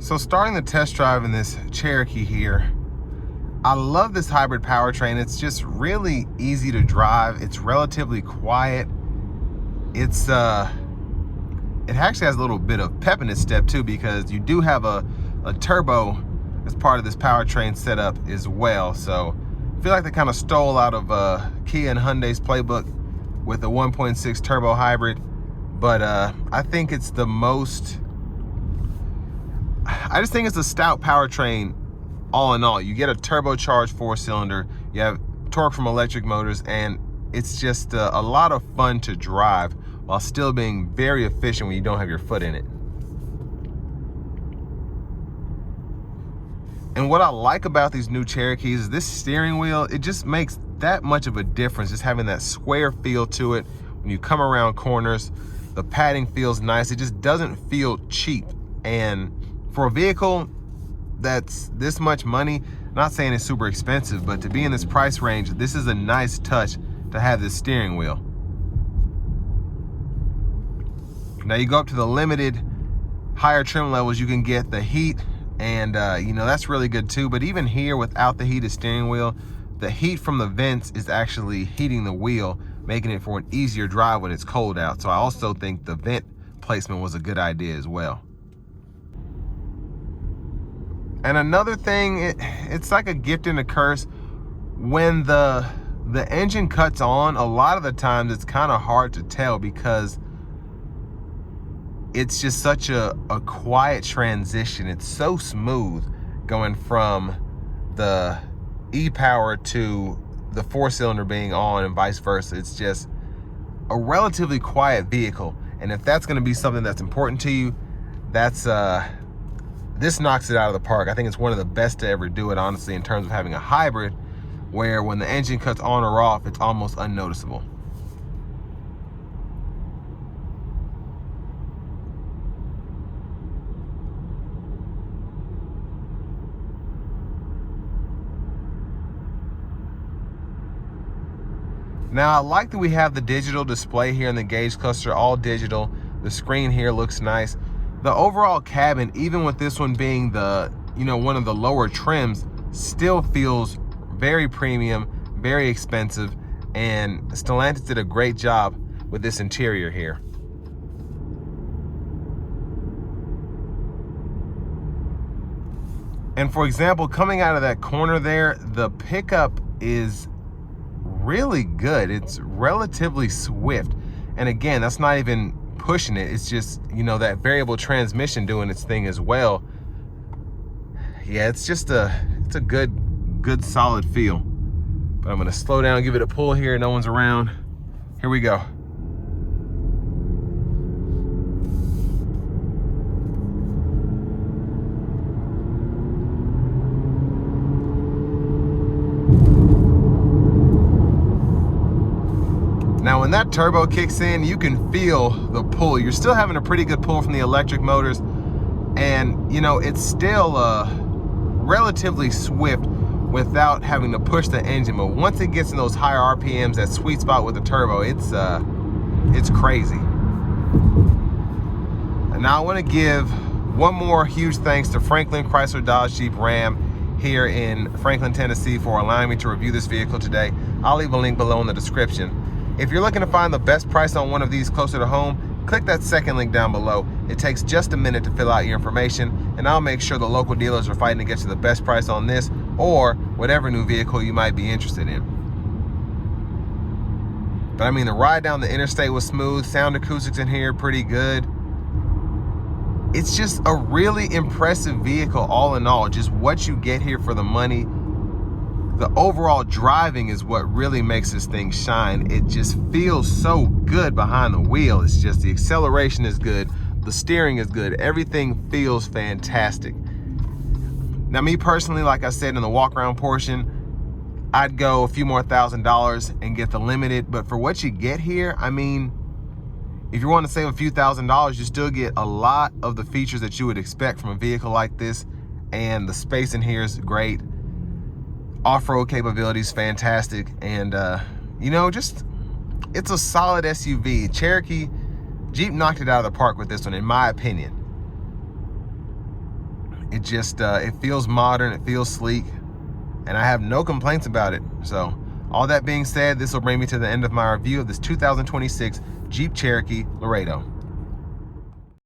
So starting the test drive in this Cherokee here, I love this hybrid powertrain. It's just really easy to drive. It's relatively quiet. It actually has a little bit of pep in its step too, because you do have a turbo as part of this powertrain setup as well. So I feel like they kind of stole out of Kia and Hyundai's playbook with the 1.6 turbo hybrid. But I think it's the most, I just think it's a stout powertrain all in all. You get a turbocharged 4-cylinder, you have torque from electric motors, and it's just a lot of fun to drive while still being very efficient when you don't have your foot in it. And what I like about these new Cherokees is this steering wheel, it just makes that much of a difference, just having that square feel to it. When you come around corners, the padding feels nice. It just doesn't feel cheap. And for a vehicle that's this much money, not saying it's super expensive, but to be in this price range, this is a nice touch to have this steering wheel. Now you go up to the limited higher trim levels, you can get the heat, and you know, that's really good too. But even here, without the heated steering wheel, the heat from the vents is actually heating the wheel, making it for an easier drive when it's cold out. So I also think the vent placement was a good idea as well. And another thing, it's like a gift and a curse. When the engine cuts on, a lot of the times it's kind of hard to tell, because it's just such a quiet transition. It's so smooth going from the e-power to the 4-cylinder being on and vice versa. It's just a relatively quiet vehicle. And if that's going to be something that's important to you, that's this knocks it out of the park. I think it's one of the best to ever do it, honestly, in terms of having a hybrid where when the engine cuts on or off, it's almost unnoticeable. Now, I like that we have the digital display here in the gauge cluster, all digital. The screen here looks nice. The overall cabin, even with this one being the, you know, one of the lower trims, still feels very premium, very expensive, and Stellantis did a great job with this interior here. And for example, coming out of that corner there, the pickup is really good. It's relatively swift. And again, that's not even pushing it. It's just, you know, that variable transmission doing its thing as well. Yeah, it's just it's a good solid feel. But I'm gonna slow down, give it a pull here. No one's around. Here we go. Now, when that turbo kicks in, you can feel the pull. You're still having a pretty good pull from the electric motors, and you know, it's still relatively swift without having to push the engine. But once it gets in those higher RPMs, that sweet spot with the turbo, it's crazy. And now I want to give one more huge thanks to Franklin Chrysler Dodge Jeep Ram here in Franklin, Tennessee, for allowing me to review this vehicle today. I'll leave a link below in the description. If you're looking to find the best price on one of these closer to home, click that second link down below. It takes just a minute to fill out your information, and I'll make sure the local dealers are fighting to get you the best price on this or whatever new vehicle you might be interested in. But I mean, the ride down the interstate was smooth. Sound acoustics in here pretty good. It's just a really impressive vehicle all in all. Just what you get here for the money. The overall driving is what really makes this thing shine. It just feels so good behind the wheel. It's just the acceleration is good. The steering is good. Everything feels fantastic. Now, me personally, like I said in the walk around portion, I'd go a few more $1,000s and get the limited. But for what you get here, I mean, if you want to save a few $1,000s, you still get a lot of the features that you would expect from a vehicle like this. And the space in here is great. Off-road capabilities, fantastic. And you know, just, it's a solid SUV. Cherokee, Jeep knocked it out of the park with this one, in my opinion. It just, it feels modern, it feels sleek, and I have no complaints about it. So all that being said, this will bring me to the end of my review of this 2026 Jeep Cherokee Laredo.